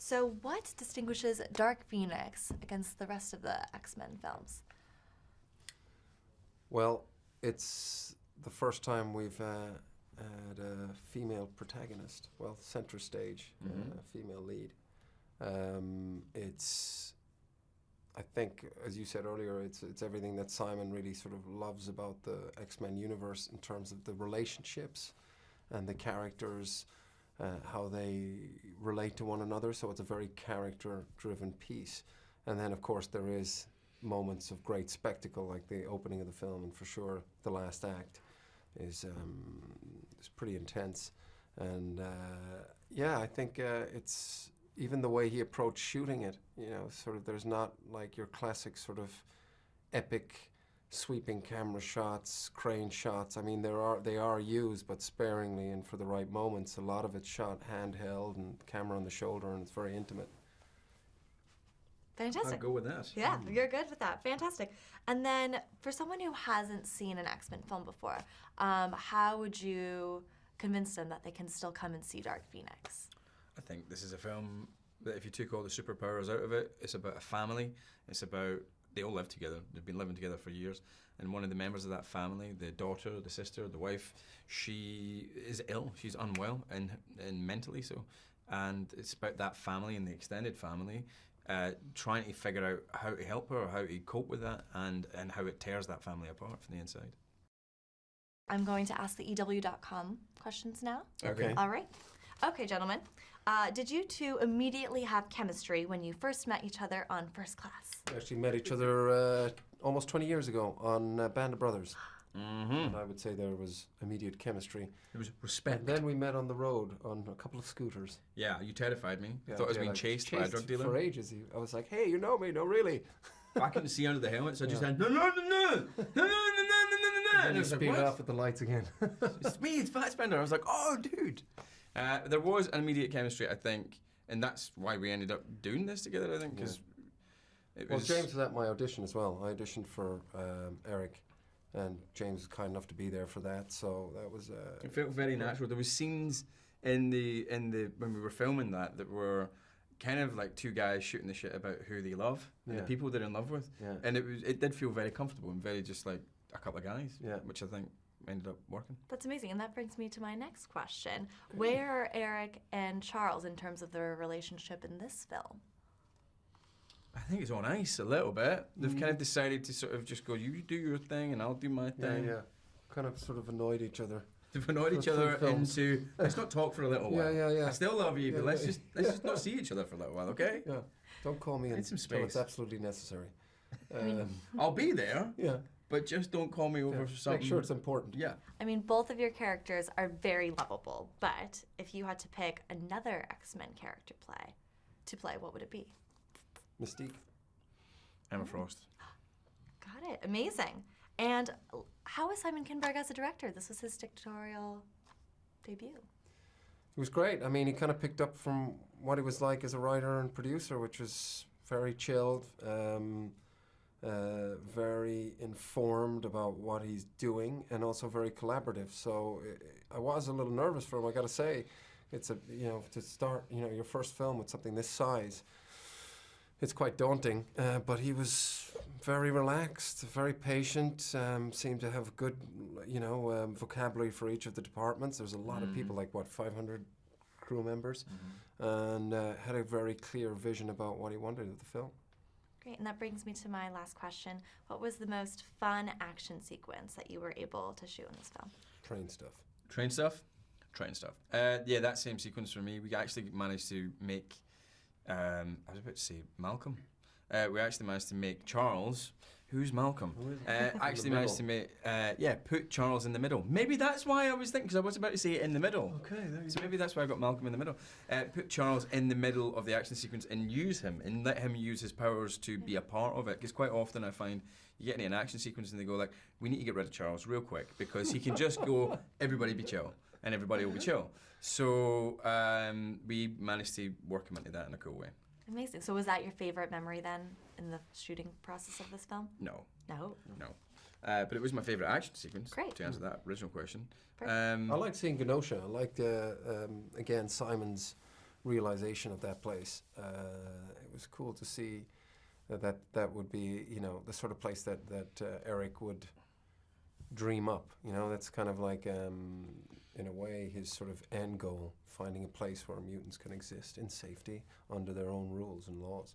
So what distinguishes Dark Phoenix against the rest of the X-Men films? Well, it's the first time we've had a female protagonist, well, center stage, female lead. It's, I think, as you said earlier, it's everything that Simon really sort of loves about the X-Men universe in terms of the relationships and the characters, how they relate to one another. So it's a very character-driven piece. And then, of course, there is moments of great spectacle, like the opening of the film, and for sure the last act is pretty intense. And yeah, I think it's even the way he approached shooting it, you know, sort of there's not like your classic sort of epic sweeping camera shots, crane shots. I mean, they are used, but sparingly and for the right moments. A lot of it's shot handheld and camera on the shoulder, and it's very intimate. Fantastic. I'll go with that. Yeah, you're good with that. Fantastic. And then for someone who hasn't seen an X-Men film before, how would you convince them that they can still come and see Dark Phoenix? I think this is a film that if you took all the superpowers out of it, it's about a family. It's about, they all live together. They've been living together for years. And one of the members of that family, the daughter, the sister, the wife, she is ill. She's unwell and mentally so. And it's about that family and the extended family trying to figure out how to help her or how to cope with that and how it tears that family apart from the inside. I'm going to ask the EW.com questions now. Okay. All right. Okay, gentlemen. Did you two immediately have chemistry when you first met each other on First Class? We actually met each other almost 20 years ago on Band of Brothers. And I would say there was immediate chemistry. There was respect. And then we met on the road on a couple of scooters. Yeah, you terrified me. Yeah, I thought I was yeah, being like, chased by a drug dealer. For ages. I was like, hey, you know me? No, really. I couldn't see under the helmet, so I just said, no, no, no, no, no, no, no, no, no, no, no. And I you was like, speed what? off at the lights again. It's me, it's Fassbender. I was like, oh, dude. There was an immediate chemistry, I think, and that's why we ended up doing this together, I think, because it was... Well, James was at my audition as well. I auditioned for Eric, and James was kind enough to be there for that, so that was... it felt very natural. There was scenes in the when we were filming that were kind of like two guys shooting the shit about who they love and the people they're in love with, and it did feel very comfortable and very just like a couple of guys, which I think ended up working. That's amazing, and that brings me to my next question. Where are Eric and Charles in terms of their relationship in this film? I think it's on ice a little bit. They've kind of decided to sort of just go, you do your thing and I'll do my thing. Yeah. Kind of sort of annoyed each other. They've annoyed each other into, let's not talk for a little while. Yeah. I still love you, but let's just not see each other for a little while, okay? Yeah. Don't call me some until it's space. absolutely necessary. I'll be there. Yeah. But just don't call me over for something. Make sure it's important. Yeah. I mean, both of your characters are very lovable, but if you had to pick another X-Men character to play, what would it be? Mystique. Emma Frost. Got it. Amazing. And how was Simon Kinberg as a director? This was his directorial debut. It was great. I mean, he kind of picked up from what he was like as a writer and producer, which was very chilled, very informed about what he's doing, and also very collaborative. So I was a little nervous for him, I got to say. It's to start, your first film with something this size, it's quite daunting. But he was very relaxed, very patient, seemed to have good, vocabulary for each of the departments. There's a lot of people, like 500 crew members, and had a very clear vision about what he wanted of the film. Great, and that brings me to my last question. What was the most fun action sequence that you were able to shoot in this film? Train stuff. Train stuff? Train stuff. Yeah, that same sequence for me. We actually managed to make, I was about to say Malcolm. We actually managed to make Charles, who's Malcolm? Actually managed to make, put Charles in the middle. Maybe that's why I was thinking, because I was about to say in the middle. Okay, there you So maybe that's why I got Malcolm in the middle. Put Charles in the middle of the action sequence and use him, and let him use his powers to be a part of it. Because quite often I find you get into an action sequence and they go like, we need to get rid of Charles real quick, because he can just go, everybody be chill, and everybody will be chill. So we managed to work him into that in a cool way. Amazing. So was that your favorite memory then in the shooting process of this film? No. No? No. But it was my favourite action sequence, Great. to answer that original question. I liked seeing Genosha. I liked, again, Simon's realization of that place. It was cool to see that would be, you know, the sort of place that Eric would dream up. You know, that's kind of like, in a way, his sort of end goal, finding a place where mutants can exist in safety under their own rules and laws.